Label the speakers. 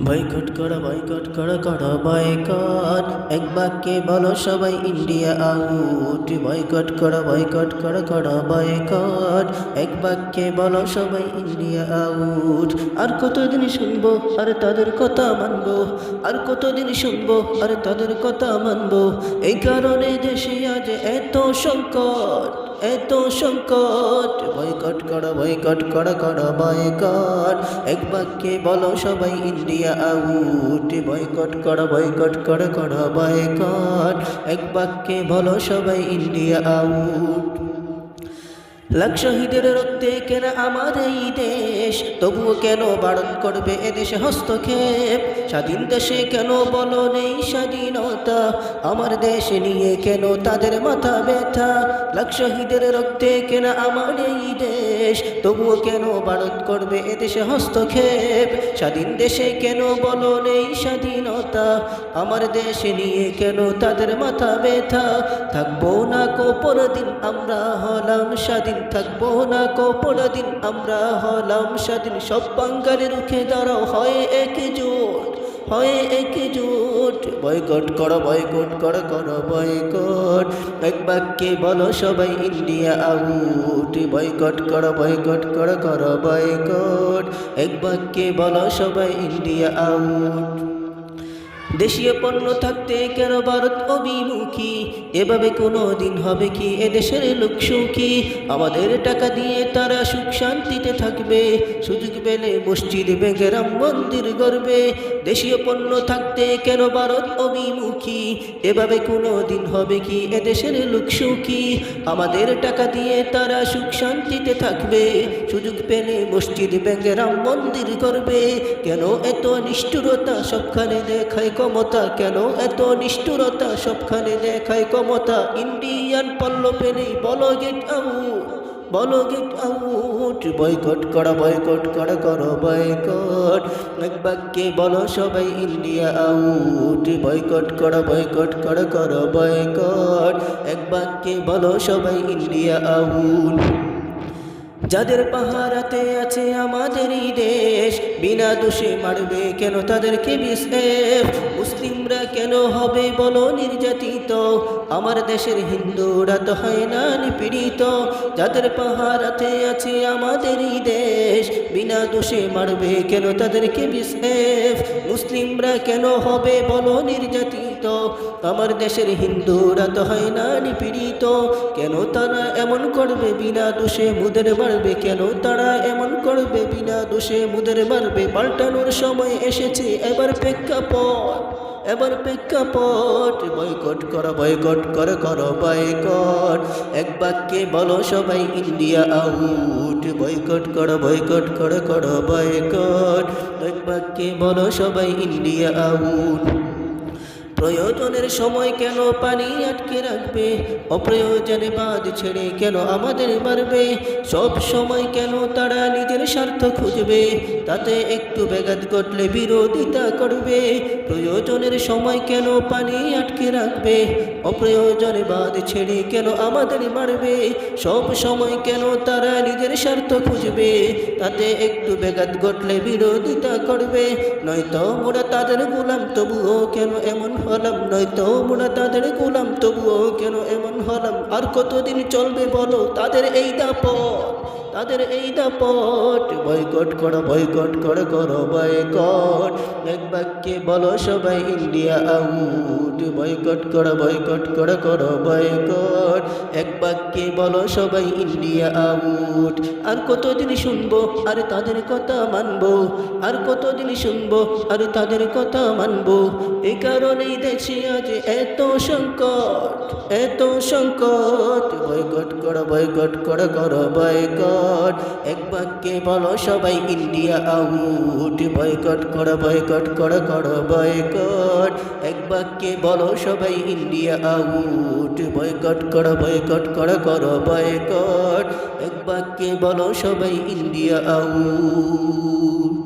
Speaker 1: Boycott করা boycott, এক বাক্যে বলো সবাই ইন্ডিয়া আউট। বয়কট করা বয়কট, এক বাক্যে বলো সবাই ইন্ডিয়া আউট। আর কতদিন শুনবো আর তাদের কথা মানবো, আর কতদিন শুনবো আর তাদের কথা মানবো। এই কারণে দেশে আজ এত সংকট, এত সংকট। বয়কট করা বয়কট, এক বাক্যে বলো সবাই ইন্ডিয়া আউট। বয়কট করা বয়কট, এক বাক্যে বলো সবাই ইন্ডিয়া আউট। লাখ শহীদের রক্তে কেন আমার এই দেশ, তবুও কেন বারণ করবে এদেশে হস্তক্ষেপ? স্বাধীন দেশে কেন বলো নেই স্বাধীনতা, আমার দেশ নিয়ে কেন তাদের মাথা ব্যথা? লাখ শহীদের রক্তে কেন আমার এই দেশ, তবুও কেন বারণ করবে এদেশে হস্তক্ষেপ? স্বাধীন দেশে কেন বলো নেই স্বাধীনতা, আমার দেশ নিয়ে কেন তাদের মাথা ব্যথা? থাকবো না কো পরদিন আমরা হলাম স্বাধীন, থাকবো না কো পরদিন আমরা হলাম স্বাধীন। সব বাঙালি রুখে দাঁড়াও, হয় একজোট, হয় একজোট। বয়কট করো বয়কট, এক বাক্যে বলো সবাই ইন্ডিয়া আউট। বয়কট করো বয়কট, এক বাক্যে বলো সবাই ইন্ডিয়া আউট। দেশীয় পণ্য থাকতে কেন ভারত অভিমুখী, এভাবে কোনো দিন হবে কি এদেশের লোক সুখী? আমাদের টাকা দিয়ে তারা সুখ শান্তিতে থাকবে, সুযোগ পেলে মসজিদ ভেঙে রাম মন্দির গড়বে। দেশীয় পণ্য থাকতে কেন ভারত অভিমুখী, এভাবে কোনো দিন হবে কি এদেশের লোক সুখী? আমাদের টাকা দিয়ে তারা সুখ শান্তিতে থাকবে, সুযোগ পেলে মসজিদ ভেঙে রাম মন্দির গড়বে। কেন এত নিষ্ঠুরতা সবখানে দেখায় ক্ষমতা, কেন এত নিষ্ঠুরতা সবখানে দেখায় ক্ষমতা? ইন্ডিয়ান পণ্য পেলেই বলো গেট আউট, বলো গেট আউট। বয়কট করা বয়কট, এক বাক্যে বলো সবাই ইন্ডিয়া আউট। বয়কট করা বয়কট, এক বাক্যে বলো সবাই ইন্ডিয়া আউট। যাদের পাহারাতে আছে আমাদেরই দেশ, বিনা দোষে মারবে কেন তাদেরকে বিএসএফ? মুসলিমরা কেন হবে বলো নির্যাতিত, আমার দেশের হিন্দুরা তো হয় না নিপীড়িত? যাদের পাহারাতে আছে আমাদেরই দেশ, বিনা দোষে মারবে কেন তাদেরকে বিএসএফ? মুসলিমরা কেন হবে বলো নির্যাতিত, আমার দেশের হিন্দুরা তো হয় না নিপীড়িত? কেন তারা এমন করবে বিনা দোষে মুদের মারবে, কেন তারা এমন করবে বিনা দোষে মুদের মারবে? পাল্টানোর সময় এসেছে এবার প্রেক্ষাপট, এবার প্রেক্ষাপট। বয়কট করা বয়কট, এক বাক্যে বলো সবাই ইন্ডিয়া আউট। বয়কট করা বয়কট, এক বাক্যে বলো সবাই ইন্ডিয়া আউট। প্রয়োজনের সময় কেন পানি আটকে রাখবে, অপ্রয়োজনে বাঁধ ছেড়ে কেন আমাদের মারবে? সব সময় কেন তারা নিজের স্বার্থ খুঁজবে, তাতে একটু ব্যাঘাত ঘটলে বিরোধিতা করবে? প্রয়োজনের সময় কেন পানি আটকে রাখবে, অপ্রয়োজনে বাঁধ ছেড়ে কেন আমাদের মারবে? সব সময় কেন তারা নিজের স্বার্থ খুঁজবে, তাতে একটু ব্যাঘাত ঘটলে বিরোধিতা করবে? নয়তো মোরা তাদের গোলাম, তবুও কেন এমন হলাম? নয়তো মোরা তাদের গোলাম, তবুও কেন এমন হলাম? আর কতদিন চলবে বলো তাদের এই দাপট, তাদের এই দাপট? বয়কট করা বয়কট, বয়কট, এক বাক্যে বলো সবাই ইন্ডিয়া আউট। বয়কট করা বয়কট, বয়কট, এক বাক্যে বলো সবাই ইন্ডিয়া আউট। আর কতদিন শুনবো আর তাদের কথা মানবো, আর কতদিন শুনবো আর তাদের কথা মানবো? এই কারণেই দেশে আজ এত সংকট, এত সংকট। বয়কট করা বয়কট, বয়কট, এক বাক্যে বলো সবাই ইন্ডিয়া আউট। বয়কট করা বয়কট, বয়কট, এক বাক্যে বলো সবাই ইন্ডিয়া আউট। বয়কট করা বয়কট, বয়কট, এক বাক্যে বলো সবাই ইন্ডিয়া আউট।